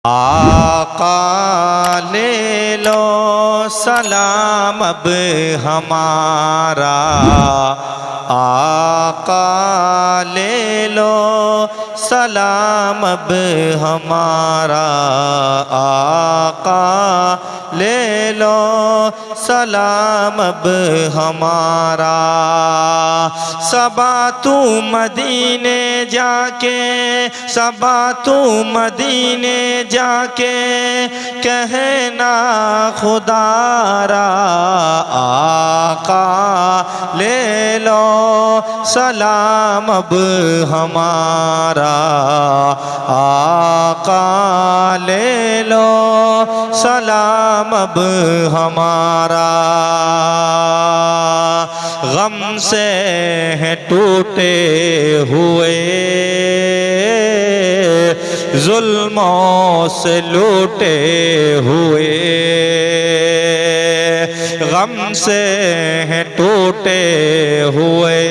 आका ले लो सलाम अब हमारा, आका ले लो सलाम अब हमारा, आका ले लो सलाम अब हमारा। सबा तू मदीने जाके, सबा तू मदीने जाके कहना खुदारा, आका ले लो सलाम अब हमारा, आका ले लो सलाम अब हमारा। गम से है टूटे हुए, जुल्मों से लूटे हुए, गम से हैं टूटे हुए,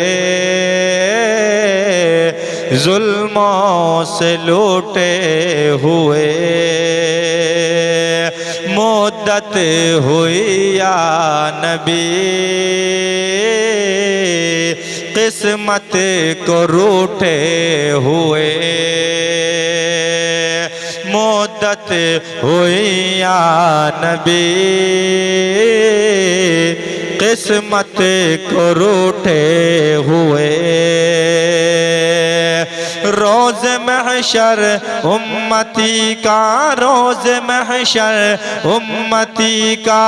जुल्मों से लूटे हुए। मुद्दत हुई या नबी किस्मत को रूठे हुए, मुद्दत हुई या नबी किस्मत को रूठे हुए। रोज़ महशर उम्मती का, रोज़ महशर उम्मती का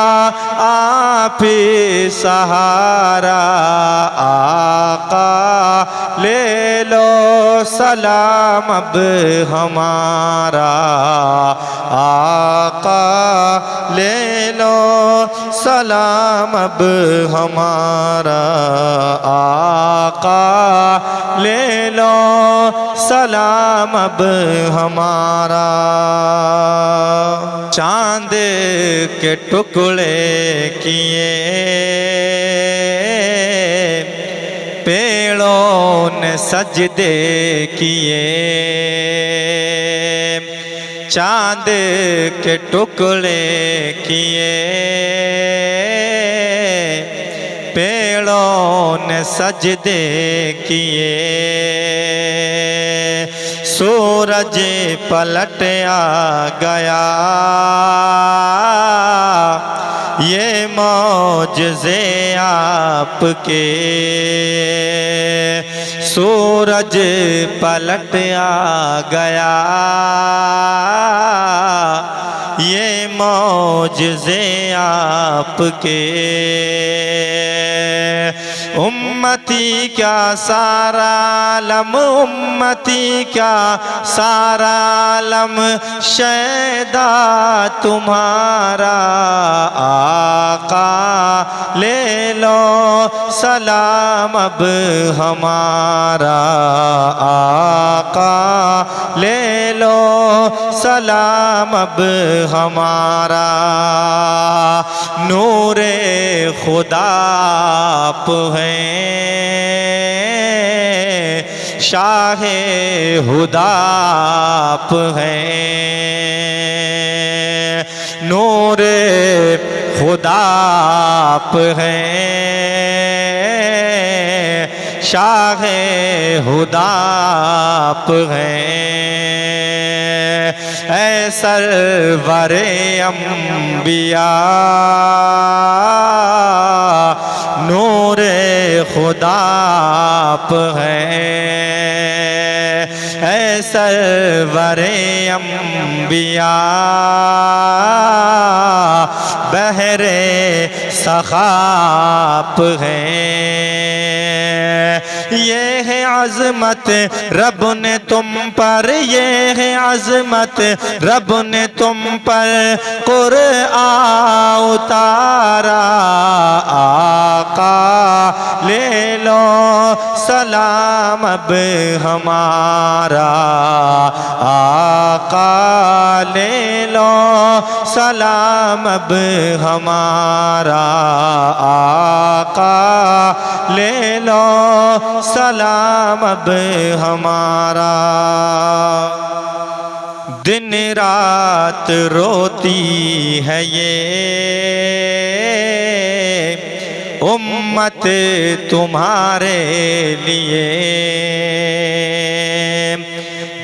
आप ही सहारा, आका ले लो सलाम अब हमारा, आका ले लो सलाम अब हमारा, आका ले लो सलाम अब हमारा। चांद के टुकड़े किए पेड़ों ने सजदे किए, चांद के टुकड़े किए पेड़ों ने सजदे किए, सूरज पलट आ गया ये मौजज़े आपके, सूरज पलट आ गया ये मौजज़े आपके। उम्मती क्या सारा आलम, उम्मती क्या सारा आलम शैदा तुम्हारा, आका ले लो सलाम अब हमारा, आका ले लो सलाम अब हमारा। नूरे खुदा आप हैं, शाहे हुदा आप हैं, नूरे खुदा आप हैं, शाहे हुदा आप हैं। ऐ सरवरे अंबिया नूरे खुदा आप हैं, ऐ सरवरे अंबिया बहरे सखाप हैं। ये है अज़मत रब ने तुम पर, ये है अज़मत रब ने तुम पर कुरआन उतारा, आका ले लो सलाम अब हमारा, आका ले लो सलाम अब हमारा, आका ले लो सलाम अब हमारा। दिन रात रोती है ये उम्मत तुम्हारे लिए,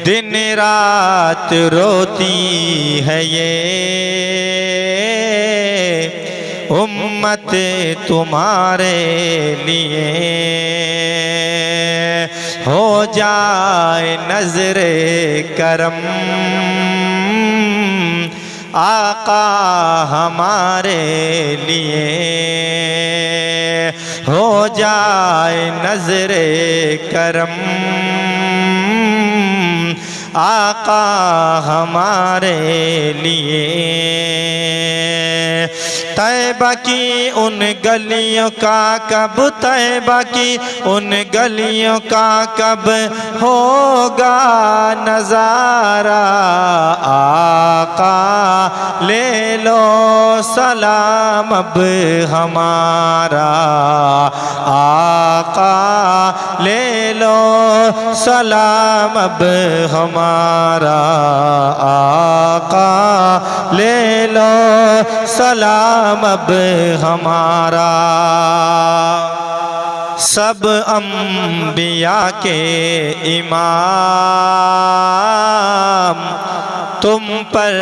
दिन रात रोती है ये उम्मत तुम्हारे लिए। हो जाए नजरे करम आका हमारे लिए, हो जाए नजरे करम आका हमारे लिए। तैबा की उन गलियों का कब, तैबा की उन गलियों का कब होगा नजारा, आका ले लो सलाम अब हमारा, आका ले लो सलाम अब हमारा, आका ले लो सलाम अब हमारा। सब अंबिया के इमाम तुम पर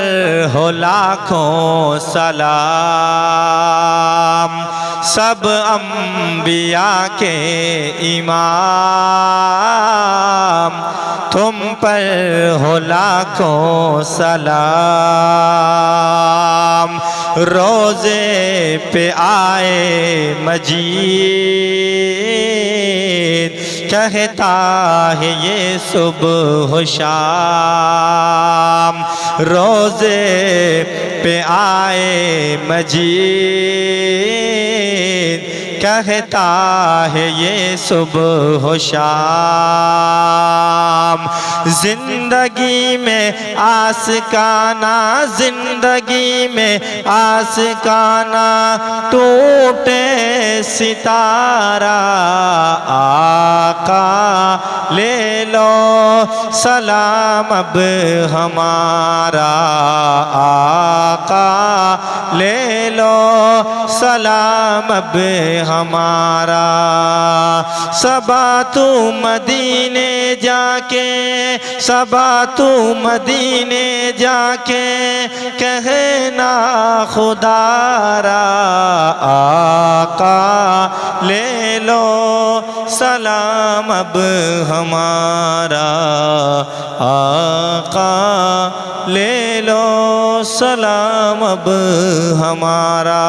हो लाखों सलाम, सब अंबिया के इमाम तुम पर हो लाखों सलाम। रोज़े पे आए मजीद कहता है ये सुबह शाम, रोज़े पे आए मजीद कहता है ये सुबह शाम। जिंदगी में आशिकाना, जिंदगी में आशिकाना टूटे सितारा, आका ले लो सलाम अब हमारा, आका ले लो सलाम अब हमारा। सबा तू मदीने जाके, सबा तू मदीने जाके कहना खुदारा, आका ले लो सलाम अब हमारा, आका ले लो सलाम अब हमारा।